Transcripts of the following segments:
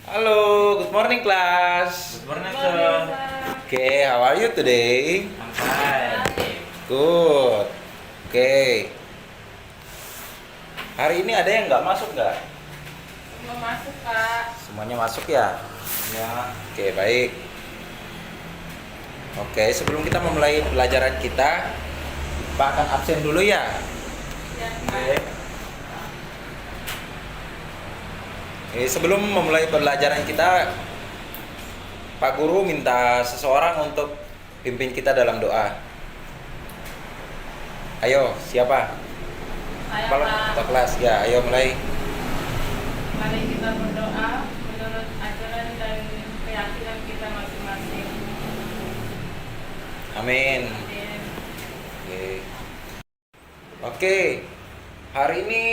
Hello, good morning class. Good morning, sir. Okay, how are you today? I'm fine. Good. Okay. Hari ini ada yang nggak masuk nggak? Mau masuk, Kak. Semuanya masuk ya? Ya, Oke, baik. Oke, sebelum kita memulai pelajaran kita, Pak akan absen dulu ya. Ya, oke. Kak. Sebelum memulai pelajaran kita, Pak Guru minta seseorang untuk pimpin kita dalam doa. Ayo, siapa? Saya, Kepala Pak. kelas ya, ayo mulai. Mari kita berdoa menurut ajaran dan keyakinan kita masing-masing. Amin. Amin. Oke. Oke. Hari ini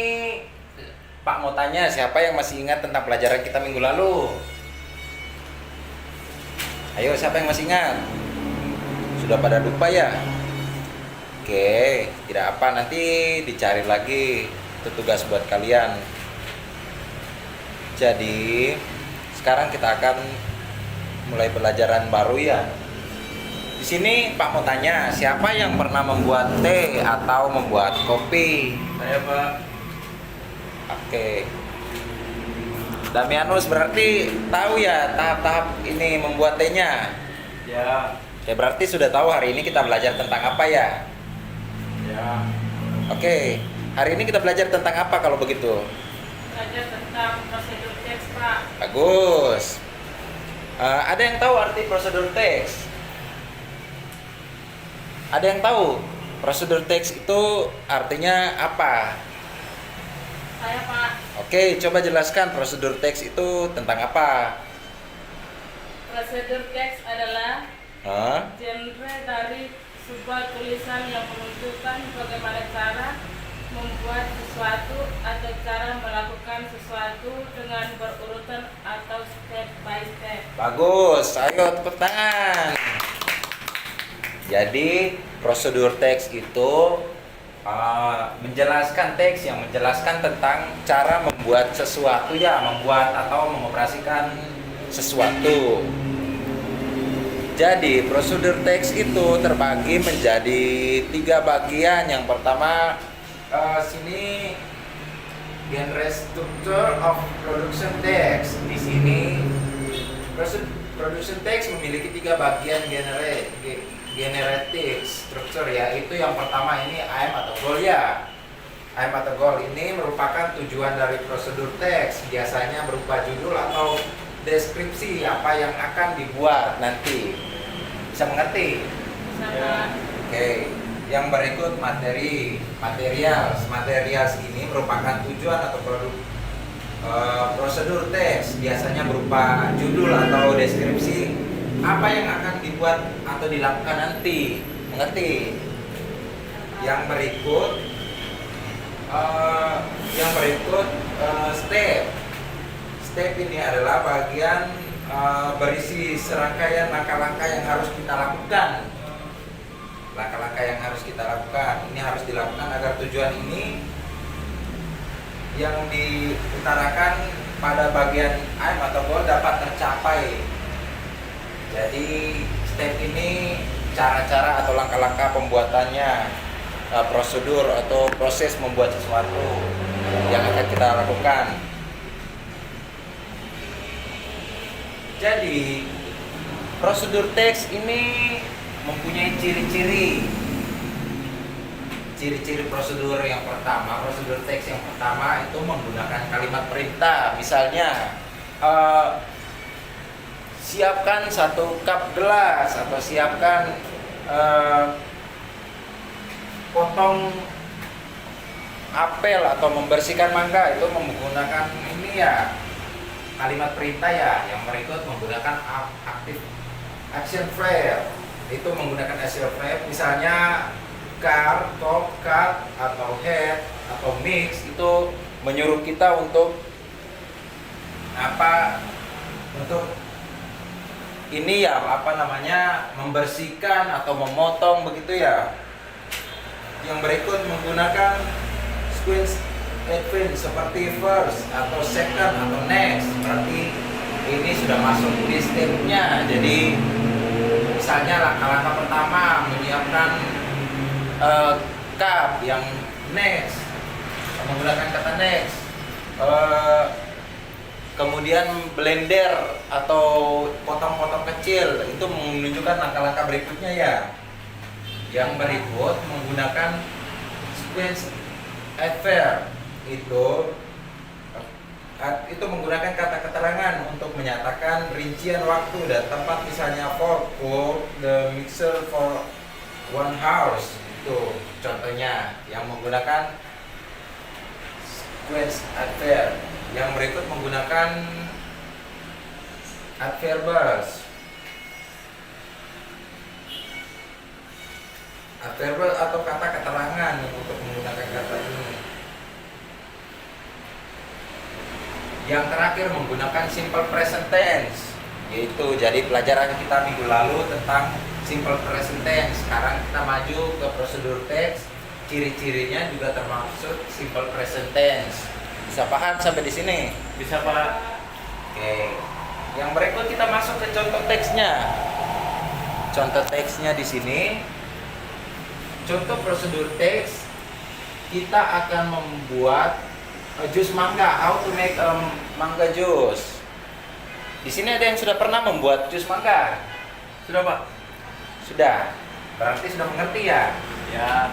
Pak mau tanya siapa yang masih ingat tentang pelajaran kita minggu lalu? Ayo, siapa yang masih ingat? Sudah pada lupa ya? Oke, tidak apa, nanti dicari lagi. Itu tugas buat kalian. Jadi, sekarang kita akan mulai pelajaran baru ya. Di sini Pak mau tanya, siapa yang pernah membuat teh atau membuat kopi? Saya, Pak. Oke. Damianus berarti tahu ya tahap-tahap ini membuat tehnya. Ya, Ya berarti sudah tahu hari ini kita belajar tentang apa ya? ya. Oke. Hari ini kita belajar tentang apa kalau begitu? Belajar tentang prosedur teks, Pak. Bagus. Ada yang tahu arti prosedur teks? Ada yang tahu prosedur teks itu artinya apa? Saya, Pak. Oke, coba jelaskan prosedur teks itu tentang apa? Prosedur teks adalah Hah? genre dari sebuah tulisan yang menunjukkan bagaimana cara membuat sesuatu atau cara melakukan sesuatu dengan berurutan atau step by step. Bagus, ayo tepuk tangan. Jadi prosedur teks itu menjelaskan teks yang menjelaskan tentang cara membuat sesuatu ya, membuat atau mengoperasikan sesuatu. Jadi prosedur teks itu terbagi menjadi 3 bagian. Yang pertama sini genre structure of production text. Di sini production text memiliki 3 bagian generative structure, yaitu yang pertama ini aim atau goal ya. Aim atau goal ini merupakan tujuan dari prosedur teks, biasanya berupa judul atau deskripsi apa yang akan dibuat nanti. Bisa mengerti? Sama Oke. Yang berikut materials ini merupakan tujuan atau produk prosedur teks, biasanya berupa judul atau deskripsi apa yang akan dibuat atau dilakukan nanti. Mengerti? Yang berikut step. Step ini adalah bagian berisi serangkaian langkah-langkah yang harus kita lakukan. Langkah-langkah yang harus kita lakukan. Ini harus dilakukan agar tujuan ini yang diutarakan pada bagian aim atau goal dapat tercapai. Jadi step ini cara-cara atau langkah-langkah pembuatannya, prosedur atau proses membuat sesuatu yang akan kita lakukan. Jadi prosedur teks ini mempunyai ciri-ciri. Ciri-ciri prosedur yang pertama, prosedur teks yang pertama itu menggunakan kalimat perintah. Misalnya siapkan 1 cup gelas atau siapkan potong apel atau membersihkan mangga, itu menggunakan ini ya, kalimat perintah ya. Yang berikut menggunakan aktif action verb, itu menggunakan action verb, misalnya car, top, cut, atau head, atau mix, itu menyuruh kita untuk apa, untuk ini ya, apa namanya, membersihkan atau memotong begitu ya. Yang berikut menggunakan sequence advance seperti first atau second atau next, berarti sudah masuk di stepnya. Jadi misalnya langkah-langkah pertama menyiapkan cup yang next, menggunakan kata next. Kemudian blender atau potong-potong kecil itu menunjukkan langkah-langkah berikutnya ya. Yang berikut menggunakan sequence adverb itu menggunakan kata keterangan untuk menyatakan rincian waktu dan tempat, misalnya for cook the mixer for 1 hour. Itu contohnya yang menggunakan sequence adverb. Yang berikut menggunakan adverbs. Adverb atau kata keterangan untuk menggunakan kata ini. Yang terakhir menggunakan simple present tense, yaitu jadi pelajaran kita minggu lalu tentang simple present tense. Sekarang kita maju ke prosedur teks, ciri-cirinya juga termasuk simple present tense. Bisa paham sampai di sini? Bisa Pak. Oke. Yang berikut kita masuk ke contoh teksnya. Contoh teksnya di sini. Contoh prosedur teks, kita akan membuat jus mangga. How to make mangga juice. Di sini ada yang sudah pernah membuat jus mangga? Sudah Pak? Sudah. Berarti sudah mengerti ya? Ya.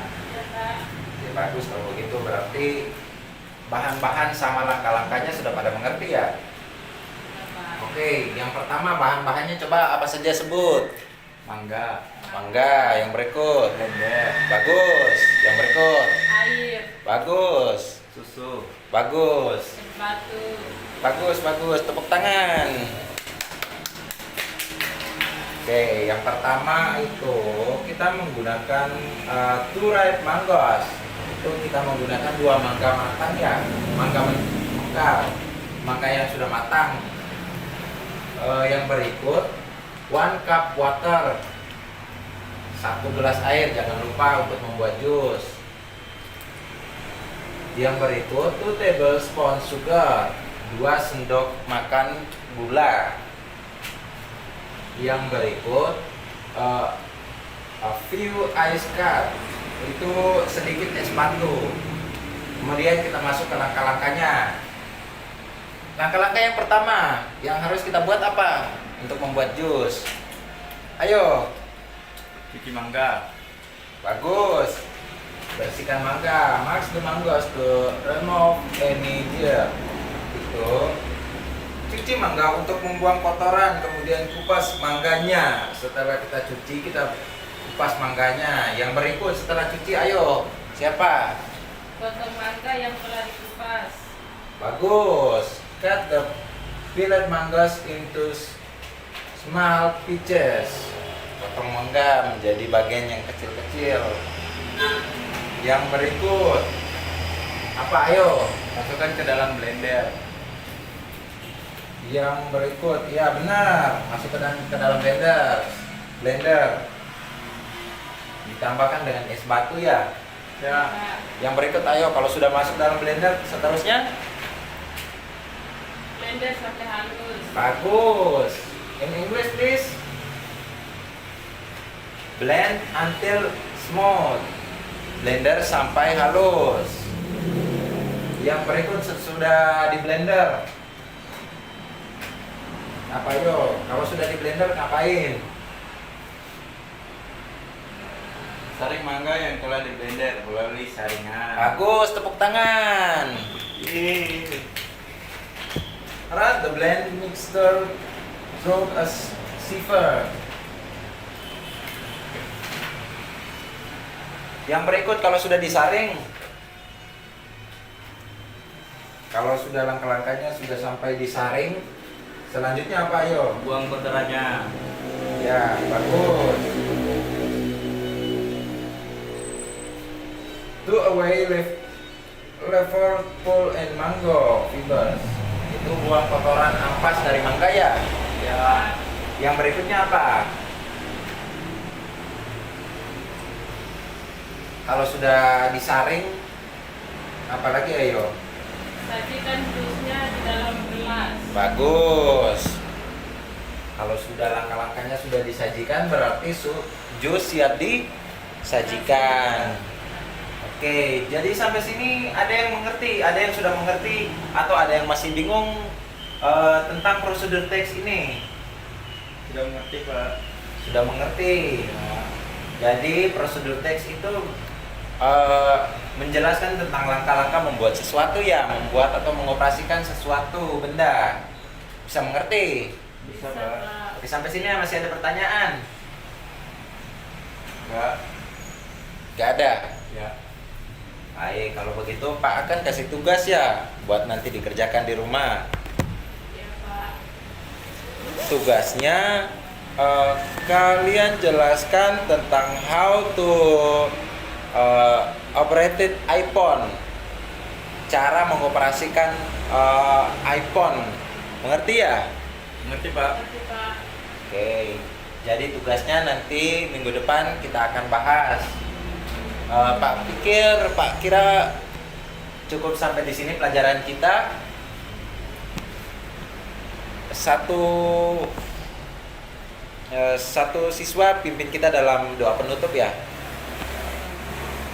Ya, bagus kalau begitu. Berarti bahan-bahan sama langkah-langkahnya sudah pada mengerti ya? Oke, yang pertama bahan-bahannya coba apa saja sebut? Mangga. Mangga. Yang berikut? Blender. Bagus. Yang berikut? Air, Bagus. Susu. Bagus. es batu, Bagus, bagus. Tepuk tangan. Oke, yang pertama itu kita menggunakan two ripe mangoes. Itu kita menggunakan 2 mangga matang ya. Mangga yang sudah matang. Yang berikut 1 cup water. 1 gelas air, jangan lupa untuk membuat jus. Yang berikut 2 tablespoon sugar, 2 sendok makan gula. Yang berikut a few ice cut, itu sedikit es batu. Kemudian kita masuk ke langkah-langkahnya. Langkah-langkah yang pertama yang harus kita buat apa untuk membuat jus? Ayo. Cuci mangga. Bagus. Bersihkan mangga. Mark the mangoes to remove any dirt. Itu. Cuci mangga untuk membuang kotoran, kemudian kupas mangganya. Setelah kita cuci, kita kupas mangganya. Yang berikut setelah cuci, ayo. Siapa? potong mangga yang telah dikupas. Bagus. Cut the peeled mangoes into small pieces. Potong mangga menjadi bagian yang kecil-kecil. Yang berikut apa? Ayo Masukkan ke dalam blender. yang berikut, ya benar, masuk ke dalam blender. Ditambahkan dengan es batu ya. Ya. Yang berikut, ayo kalau sudah masuk dalam blender, seterusnya Blender sampai halus. bagus. In English please. Blend until smooth. Blender sampai halus. Yang berikut sudah di blender. Apa yo? Kalau sudah di blender ngapain? Saring mangga yang telah di blender melalui saringan. Bagus, tepuk tangan. Yeay. Run the blend mixture through a sieve. Yang berikut kalau sudah disaring, kalau sudah langkah-langkahnya sudah sampai disaring, selanjutnya apa ayo? Buang kotorannya. Ya, bagus. Do away liverpool and mango fibers. Itu buang kotoran ampas dari mangga ya. Ya. Yang berikutnya apa? Kalau sudah disaring, apalagi ayo? Sajikan jusnya di dalam gelas. Bagus. Kalau sudah langkah-langkahnya sudah disajikan, berarti jus siap disajikan. Oke, jadi sampai sini ada yang mengerti, ada yang sudah mengerti, atau ada yang masih bingung tentang prosedur teks ini? Sudah mengerti Pak. Sudah mengerti. Jadi prosedur teks itu menjelaskan tentang langkah-langkah membuat sesuatu ya, membuat atau mengoperasikan sesuatu benda. Bisa mengerti? Bisa Pak. Oke, sampai sini masih ada pertanyaan? Enggak. Gak ada? Ya. Baik, kalau begitu Pak akan kasih tugas ya buat nanti dikerjakan di rumah. Ya Pak. Tugasnya kalian jelaskan tentang how to operated iPhone, cara mengoperasikan iPhone. Mengerti ya? Mengerti Pak. Nanti Pak. Oke, jadi tugasnya nanti minggu depan kita akan bahas. Pak kira cukup sampai di sini pelajaran kita. Satu siswa pimpin kita dalam doa penutup ya.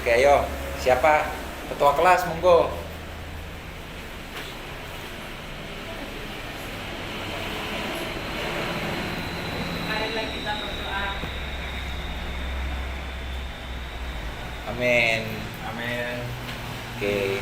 Oke, ayo. Siapa? Ketua kelas, monggo. Marilah kita berdoa. Amin. Amin. Oke.